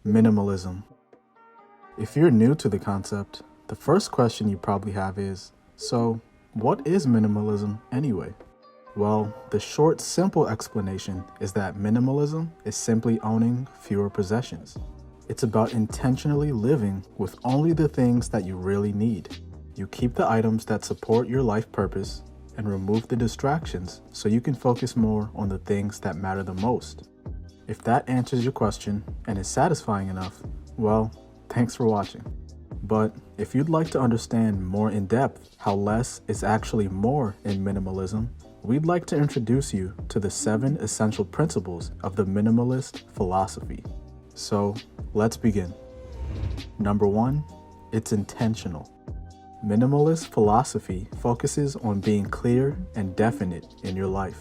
Minimalism. If you're new to the concept, the first question you probably have is, so what is minimalism anyway? Well, the short, simple explanation is that minimalism is simply owning fewer possessions. It's about intentionally living with only the things that you really need. You keep the items that support your life purpose and remove the distractions so you can focus more on the things that matter the most. If that answers your question and is satisfying enough, well, thanks for watching. But if you'd like to understand more in depth how less is actually more in minimalism, we'd like to introduce you to the 7 essential principles of the minimalist philosophy. So let's begin. Number 1, it's intentional. Minimalist philosophy focuses on being clear and definite in your life.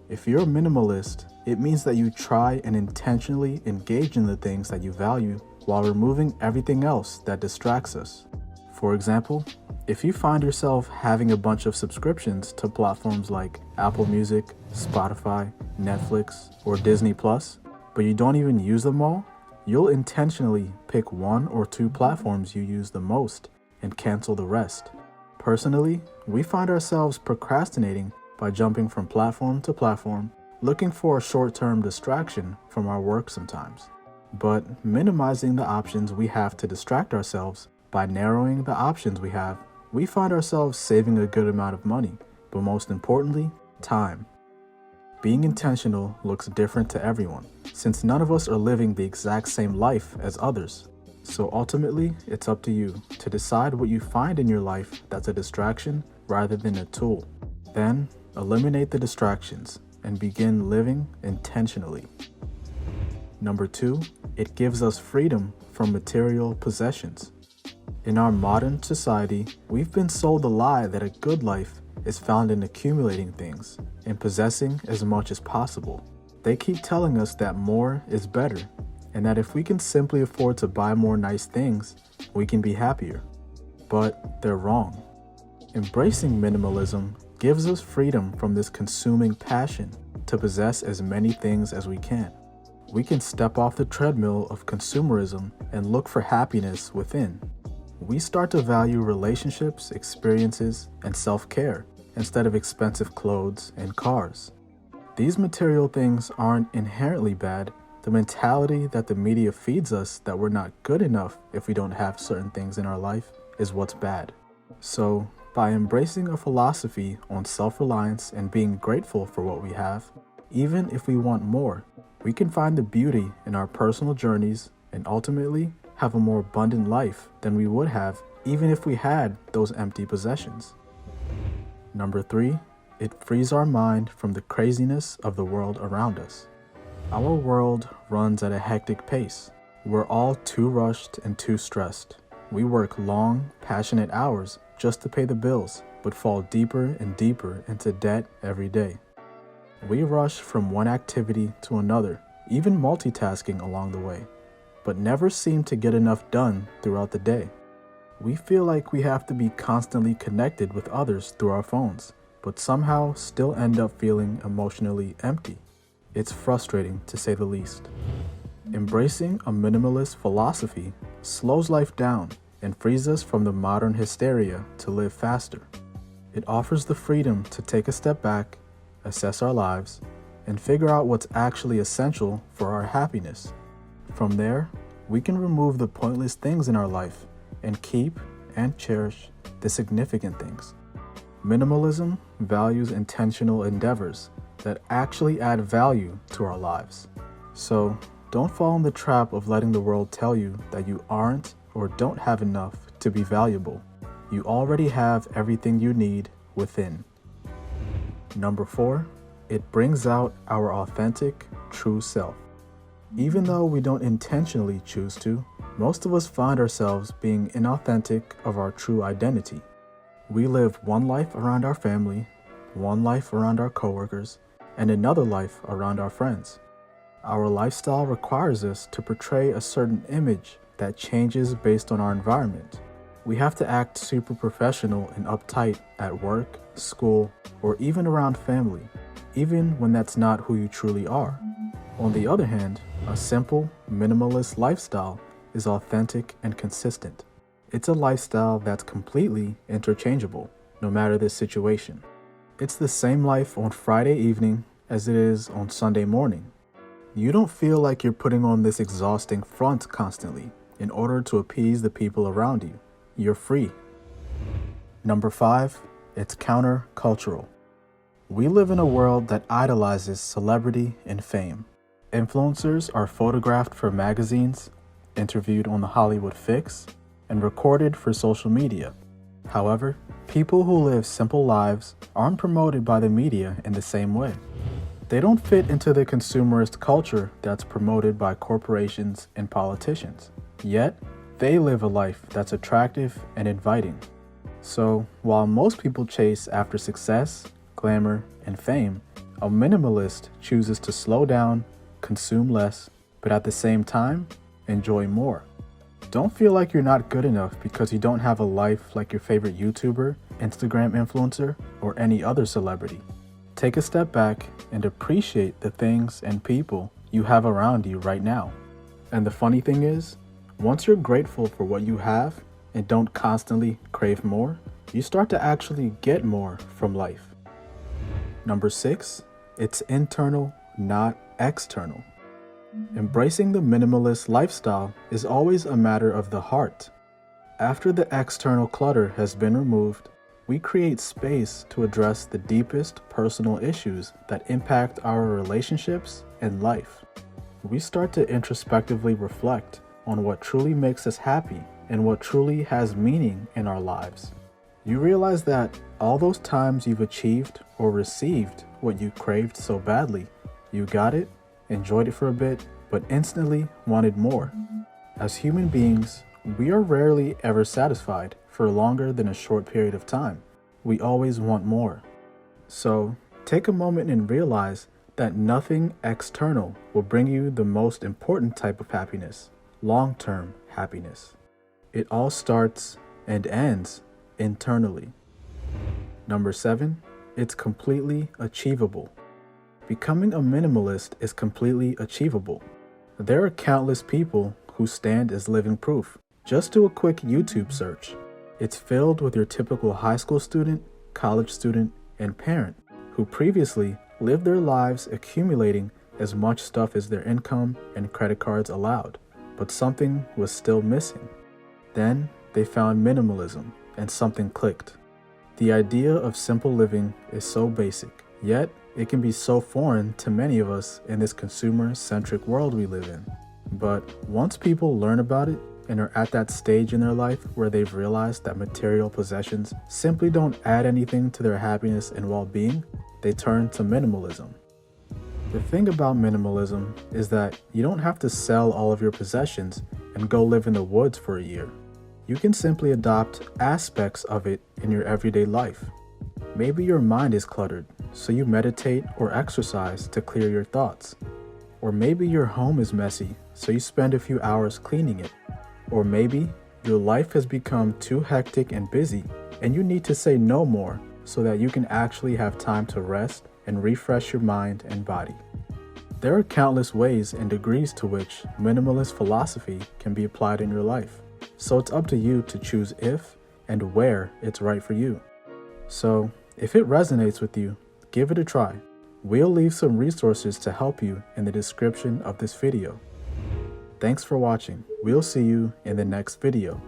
If you're a minimalist, it means that you try and intentionally engage in the things that you value while removing everything else that distracts us. For example, if you find yourself having a bunch of subscriptions to platforms like Apple Music, Spotify, Netflix, or Disney Plus, but you don't even use them all, you'll intentionally pick 1 or 2 platforms you use the most and cancel the rest. Personally, we find ourselves procrastinating by jumping from platform to platform, looking for a short-term distraction from our work sometimes. But minimizing the options we have to distract ourselves by narrowing the options we have, we find ourselves saving a good amount of money, but most importantly, time. Being intentional looks different to everyone, since none of us are living the exact same life as others. So ultimately, it's up to you to decide what you find in your life that's a distraction rather than a tool. Then, eliminate the distractions and begin living intentionally. Number 2, it gives us freedom from material possessions. In our modern society, we've been sold the lie that a good life is found in accumulating things and possessing as much as possible. They keep telling us that more is better, and that if we can simply afford to buy more nice things, we can be happier. But they're wrong. Embracing minimalism gives us freedom from this consuming passion to possess as many things as we can. We can step off the treadmill of consumerism and look for happiness within. We start to value relationships, experiences, and self-care instead of expensive clothes and cars. These material things aren't inherently bad. The mentality that the media feeds us that we're not good enough if we don't have certain things in our life is what's bad. So, by embracing a philosophy on self-reliance and being grateful for what we have, even if we want more, we can find the beauty in our personal journeys and ultimately have a more abundant life than we would have even if we had those empty possessions. Number 3, it frees our mind from the craziness of the world around us. Our world runs at a hectic pace. We're all too rushed and too stressed. We work long, passionate hours just to pay the bills, but fall deeper and deeper into debt every day. We rush from one activity to another, even multitasking along the way, but never seem to get enough done throughout the day. We feel like we have to be constantly connected with others through our phones, but somehow still end up feeling emotionally empty. It's frustrating to say the least. Embracing a minimalist philosophy slows life down and frees us from the modern hysteria to live faster. It offers the freedom to take a step back, assess our lives, and figure out what's actually essential for our happiness. From there, we can remove the pointless things in our life and keep and cherish the significant things. Minimalism values intentional endeavors that actually add value to our lives. So, don't fall in the trap of letting the world tell you that you aren't or don't have enough to be valuable. You already have everything you need within. Number 4, it brings out our authentic, true self. Even though we don't intentionally choose to, most of us find ourselves being inauthentic of our true identity. We live one life around our family, one life around our coworkers, and another life around our friends. Our lifestyle requires us to portray a certain image that changes based on our environment. We have to act super professional and uptight at work, school, or even around family, even when that's not who you truly are. On the other hand, A simple, minimalist lifestyle is authentic and consistent. It's a lifestyle that's completely interchangeable, no matter the situation. It's the same life on Friday evening as it is on Sunday morning. You don't feel like you're putting on this exhausting front constantly in order to appease the people around you. You're free. Number 5, it's counter-cultural. We live in a world that idolizes celebrity and fame. Influencers are photographed for magazines, interviewed on the Hollywood Fix, and recorded for social media. However, people who live simple lives aren't promoted by the media in the same way. They don't fit into the consumerist culture that's promoted by corporations and politicians. Yet, they live a life that's attractive and inviting. So, while most people chase after success, glamour, and fame, a minimalist chooses to slow down, consume less, but at the same time, enjoy more. Don't feel like you're not good enough because you don't have a life like your favorite YouTuber, Instagram influencer, or any other celebrity. Take a step back and appreciate the things and people you have around you right now. And the funny thing is, once you're grateful for what you have and don't constantly crave more, you start to actually get more from life. Number 6, it's internal, not external. Embracing the minimalist lifestyle is always a matter of the heart. After the external clutter has been removed, we create space to address the deepest personal issues that impact our relationships and life. We start to introspectively reflect on what truly makes us happy and what truly has meaning in our lives. You realize that all those times you've achieved or received what you craved so badly, you got it, enjoyed it for a bit, but instantly wanted more. As human beings, we are rarely ever satisfied for longer than a short period of time. We always want more. So, take a moment and realize that nothing external will bring you the most important type of happiness, long-term happiness. It all starts and ends internally. Number 7, it's completely achievable. Becoming a minimalist is completely achievable. There are countless people who stand as living proof. Just do a quick YouTube search. It's filled with your typical high school student, college student, and parent who previously lived their lives accumulating as much stuff as their income and credit cards allowed, but something was still missing. Then they found minimalism and something clicked. The idea of simple living is so basic, yet it can be so foreign to many of us in this consumer-centric world we live in. But once people learn about it and are at that stage in their life where they've realized that material possessions simply don't add anything to their happiness and well-being, they turn to minimalism. The thing about minimalism is that you don't have to sell all of your possessions and go live in the woods for a year. You can simply adopt aspects of it in your everyday life. Maybe your mind is cluttered, so you meditate or exercise to clear your thoughts. Or maybe your home is messy, so you spend a few hours cleaning it. Or maybe your life has become too hectic and busy, and you need to say no more so that you can actually have time to rest and refresh your mind and body. There are countless ways and degrees to which minimalist philosophy can be applied in your life, so it's up to you to choose if and where it's right for you. So, if it resonates with you, give it a try. We'll leave some resources to help you in the description of this video. Thanks for watching. We'll see you in the next video.